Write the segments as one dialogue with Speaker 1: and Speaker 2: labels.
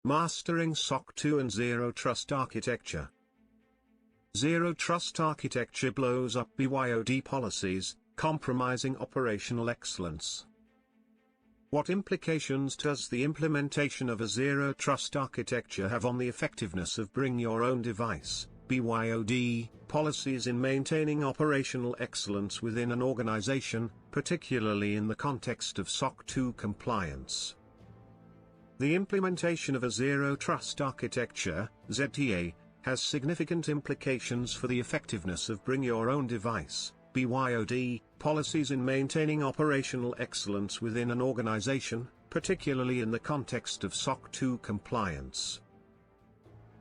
Speaker 1: Mastering SOC 2 and Zero Trust Architecture. Zero Trust Architecture blows up BYOD policies, compromising operational excellence. What implications does the implementation of a Zero Trust Architecture have on the effectiveness of Bring Your Own Device (BYOD) policies in maintaining operational excellence within an organization, particularly in the context of SOC 2 compliance? The implementation of a Zero Trust Architecture (ZTA) has significant implications for the effectiveness of Bring Your Own Device (BYOD) policies in maintaining operational excellence within an organization, particularly in the context of SOC 2 compliance.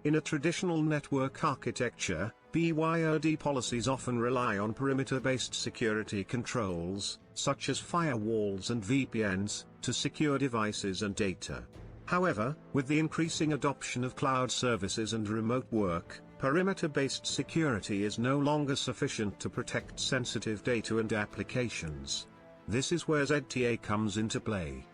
Speaker 1: In a traditional network architecture, BYOD policies often rely on perimeter-based security controls, such as firewalls and VPNs, to secure devices and data. However, with the increasing adoption of cloud services and remote work, perimeter-based security is no longer sufficient to protect sensitive data and applications. This is where ZTA comes into play.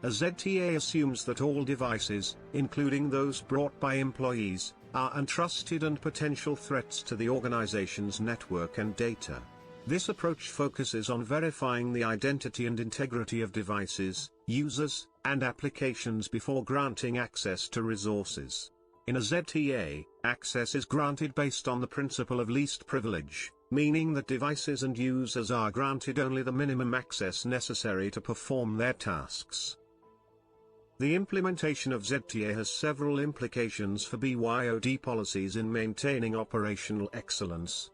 Speaker 1: A ZTA assumes that all devices, including those brought by employees, are untrusted and potential threats to the organization's network and data. This approach focuses on verifying the identity and integrity of devices, users, and applications before granting access to resources. In a ZTA, access is granted based on the principle of least privilege, meaning that devices and users are granted only the minimum access necessary to perform their tasks. The implementation of ZTA has several implications for BYOD policies in maintaining operational excellence.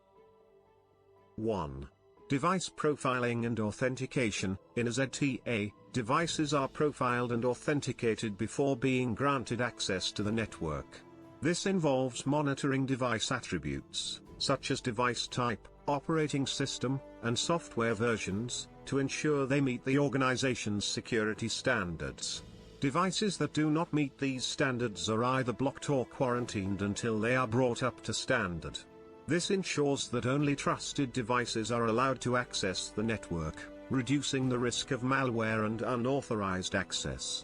Speaker 1: 1. Device profiling and authentication. In a ZTA, devices are profiled and authenticated before being granted access to the network. This involves monitoring device attributes, such as device type, operating system, and software versions, to ensure they meet the organization's security standards. Devices that do not meet these standards are either blocked or quarantined until they are brought up to standard. This ensures that only trusted devices are allowed to access the network, reducing the risk of malware and unauthorized access.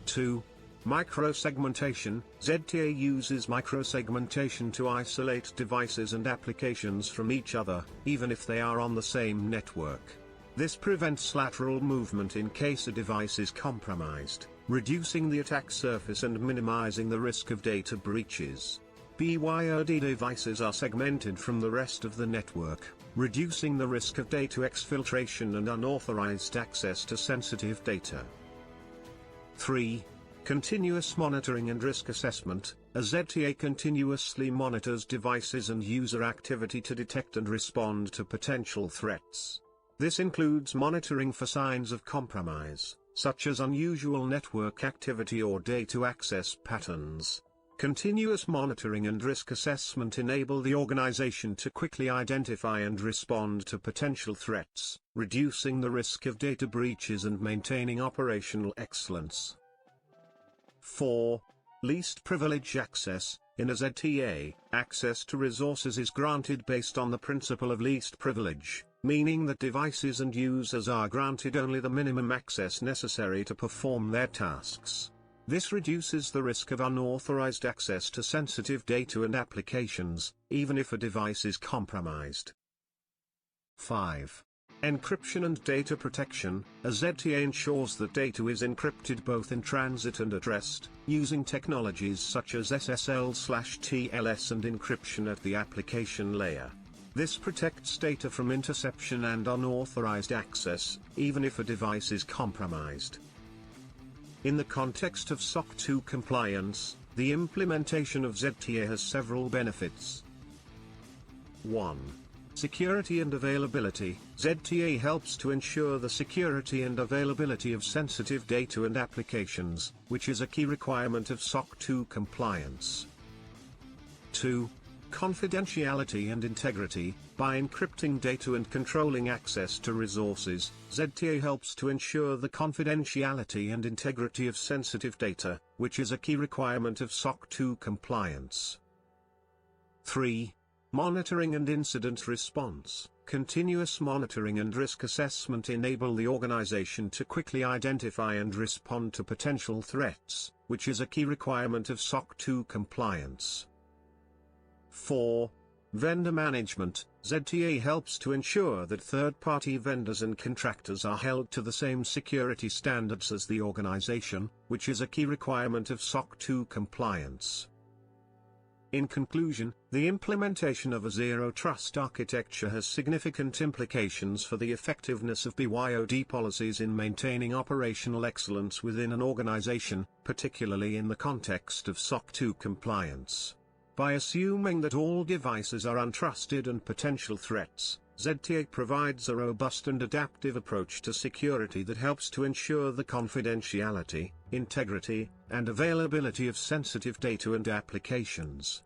Speaker 1: 2. Microsegmentation. ZTA uses microsegmentation to isolate devices and applications from each other, even if they are on the same network. This prevents lateral movement in case a device is compromised, reducing the attack surface and minimizing the risk of data breaches. BYOD devices are segmented from the rest of the network, reducing the risk of data exfiltration and unauthorized access to sensitive data. 3. Continuous monitoring and risk assessment. A ZTA continuously monitors devices and user activity to detect and respond to potential threats. This includes monitoring for signs of compromise, such as unusual network activity or data access patterns. Continuous monitoring and risk assessment enable the organization to quickly identify and respond to potential threats, reducing the risk of data breaches and maintaining operational excellence. 4. Least privilege access. In a ZTA, access to resources is granted based on the principle of least privilege, meaning that devices and users are granted only the minimum access necessary to perform their tasks. This reduces the risk of unauthorized access to sensitive data and applications, even if a device is compromised. 5. Encryption and data protection. A ZTA ensures that data is encrypted both in transit and at rest, using technologies such as SSL/TLS and encryption at the application layer. This protects data from interception and unauthorized access, even if a device is compromised. In the context of SOC 2 compliance, the implementation of ZTA has several benefits. 1. Security and availability. ZTA helps to ensure the security and availability of sensitive data and applications, which is a key requirement of SOC 2 compliance. 2. Confidentiality and integrity. By encrypting data and controlling access to resources, ZTA helps to ensure the confidentiality and integrity of sensitive data, which is a key requirement of SOC 2 compliance. 3. Monitoring and incident response. Continuous monitoring and risk assessment enable the organization to quickly identify and respond to potential threats, which is a key requirement of SOC 2 compliance. 4. Vendor management. ZTA helps to ensure that third-party vendors and contractors are held to the same security standards as the organization, which is a key requirement of SOC 2 compliance. In conclusion, the implementation of a zero-trust architecture has significant implications for the effectiveness of BYOD policies in maintaining operational excellence within an organization, particularly in the context of SOC 2 compliance. By assuming that all devices are untrusted and potential threats, ZTA provides a robust and adaptive approach to security that helps to ensure the confidentiality, integrity, and availability of sensitive data and applications.